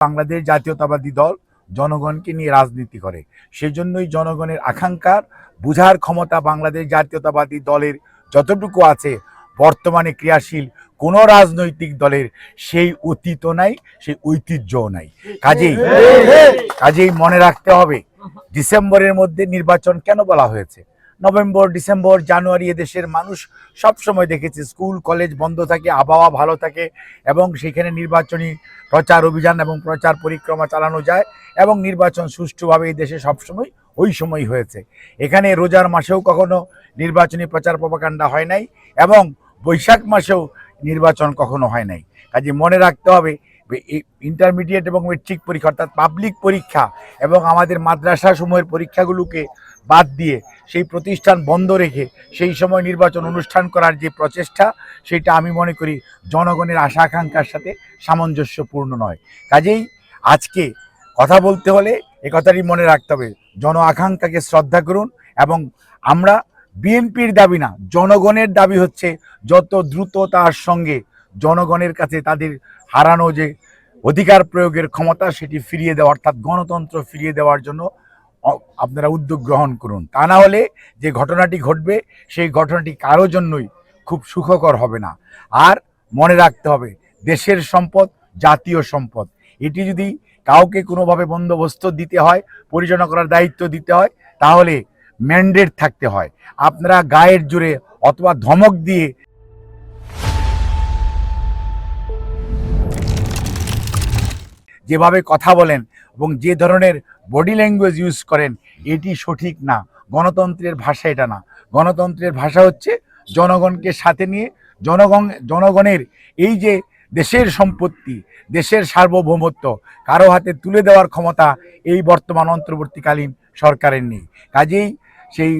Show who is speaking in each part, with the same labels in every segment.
Speaker 1: বাংলাদেশ জাতীয়তাবাদী দল জনগণকে নিয়ে রাজনীতি করে। সেজন্যই জনগণের আকাঙ্ক্ষার বুঝার ক্ষমতা বাংলাদেশ জাতীয়তাবাদী দলের যতটুকু আছে, বর্তমানে ক্রিয়াশীল কোনো রাজনৈতিক দলের সেই অতীতও নাই, সেই ঐতিহ্যও নাই। কাজেই মনে রাখতে হবে, ডিসেম্বরের মধ্যে নির্বাচন কেন বলা হয়েছে। নভেম্বর, ডিসেম্বর, জানুয়ারি এদেশের মানুষ সবসময় দেখেছে স্কুল কলেজ বন্ধ থাকে, আবহাওয়া ভালো থাকে এবং সেখানে নির্বাচনী প্রচার অভিযান এবং প্রচার পরিক্রমা চালানো যায় এবং নির্বাচন সুষ্ঠুভাবে এই দেশে সবসময় ওই সময় হয়েছে। এখানে রোজার মাসেও কখনো নির্বাচনী প্রচার প্রপাগান্ডা হয় নাই এবং বৈশাখ মাসেও নির্বাচন কখনো হয় নাই। কাজে মনে রাখতে হবে, ইন্টারমিডিয়েট এবং মেট্রিক পরীক্ষা অর্থাৎ পাবলিক পরীক্ষা এবং আমাদের মাদ্রাসা সমূহের পরীক্ষাগুলোকে বাদ দিয়ে সেই প্রতিষ্ঠান বন্ধ রেখে সেই সময় নির্বাচন অনুষ্ঠান করার যে প্রচেষ্টা, সেটা আমি মনে করি জনগণের আশা আকাঙ্ক্ষার সাথে সামঞ্জস্যপূর্ণ নয়। কাজেই আজকে কথা বলতে হলে এ কথাটি মনে রাখতে হবে, জন আকাঙ্ক্ষাকে শ্রদ্ধা করুন এবং আমরা বিএনপির দাবি না, জনগণের দাবি হচ্ছে যত দ্রুত তার সঙ্গে জনগণের কাছে তাদের হারানো যে অধিকার প্রয়োগের ক্ষমতা সেটি ফিরিয়ে দেওয়া, অর্থাৎ গণতন্ত্র ফিরিয়ে দেওয়ার জন্য আপনারা উদ্যোগ গ্রহণ করুন। তা না হলে যে ঘটনাটি ঘটবে সেই ঘটনাটি কারো জন্যই খুব সুখকর হবে না। আর মনে রাখতে হবে, দেশের সম্পদ জাতীয় সম্পদ, এটি যদি কাউকে কোনোভাবে বন্দোবস্ত দিতে হয়, পরিচালনা করার দায়িত্ব দিতে হয়, তাহলে ম্যান্ডেট থাকতে হয়। আপনারা গায়ের জোরে অথবা ধমক দিয়ে যেভাবে কথা বলেন এবং যে ধরনের বডি ল্যাঙ্গুয়েজ ইউজ করেন, এটি সঠিক না। গণতন্ত্রের ভাষা এটা না। গণতন্ত্রের ভাষা হচ্ছে জনগণকে সাথে নিয়ে জনগণের এই যে দেশের সম্পত্তি, দেশের সার্বভৌমত্ব কারো হাতে তুলে দেওয়ার ক্ষমতা এই বর্তমান অন্তর্বর্তীকালীন সরকারের নেই। কাজেই সেই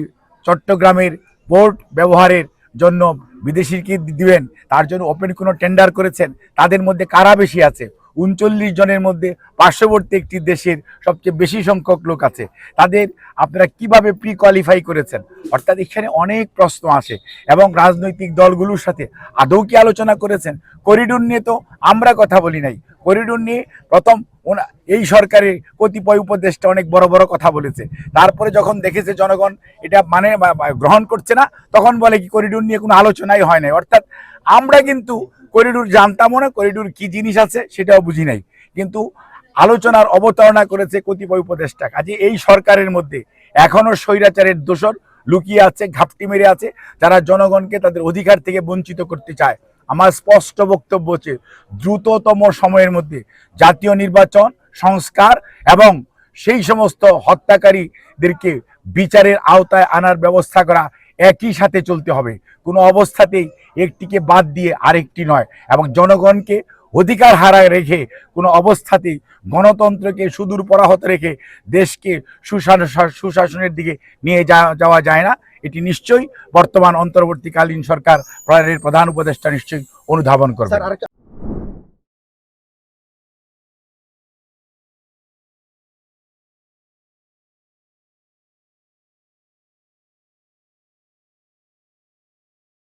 Speaker 1: চট্টগ্রামের পোর্ট ব্যবহারের জন্য বিদেশিকে দিবেন, তার জন্য ওপেন কোনো টেন্ডার করেছেন, তাদের মধ্যে কারা বেশি আছে? 39 জনের মধ্যে পার্শ্ববর্তী একটি দেশের সবচেয়ে বেশি সংখ্যক লোক আছে, তাদের আপনারা কিভাবে প্রি কোয়ালিফাই করেছেন? অর্থাৎ এখানে অনেক প্রশ্ন আসে এবং রাজনৈতিক দলগুলোর সাথে আদৌ কি আলোচনা করেছেন? করিডোর নিয়ে তো আমরা কথা বলি নাই। করিডোর নিয়ে প্রথম এই সরকারের কতিপয় উপদেষ্টা অনেক বড় বড় কথা বলেছে, তারপরে যখন দেখেছে জনগণ এটা মানে গ্রহণ করছে না, তখন বলে কি করিডোর নিয়ে কোনো আলোচনাই হয় নাই। অর্থাৎ আমরা কিন্তু করিডোর জানতামও না, করিডোর কি জিনিস আছে সেটাও বুঝি নাই, কিন্তু আলোচনার অবতারণা করেছে কতিপয় উপদেষ্টা। কাজে এই সরকারের মধ্যে এখনো স্বৈরাচারের দোসর লুকিয়ে আছে, ঘাপটি মেরে আছে, যারা জনগণকে তাদের অধিকার থেকে বঞ্চিত করতে চায়। আমার স্পষ্ট বক্তব্য হচ্ছে, দ্রুততম সময়ের মধ্যে জাতীয় নির্বাচন সংস্কার এবং সেই সমস্ত হত্যাকারীদেরকে বিচারের আওতায় আনার ব্যবস্থা করা একই সাথে চলতে হবে। কোনো অবস্থাতেই একটিকে বাদ দিয়ে আরেকটি নয় এবং জনগণকে অধিকার হারায় রেখে কোনো অবস্থাতেই গণতন্ত্রকে সুদূর পরাহত রেখে দেশকে সুশাসনের দিকে নিয়ে যাওয়া যায় না। এটি নিশ্চয়ই বর্তমান অন্তর্বর্তীকালীন সরকার প্রধান উপদেষ্টা নিশ্চয়ই অনুধাবন করবে।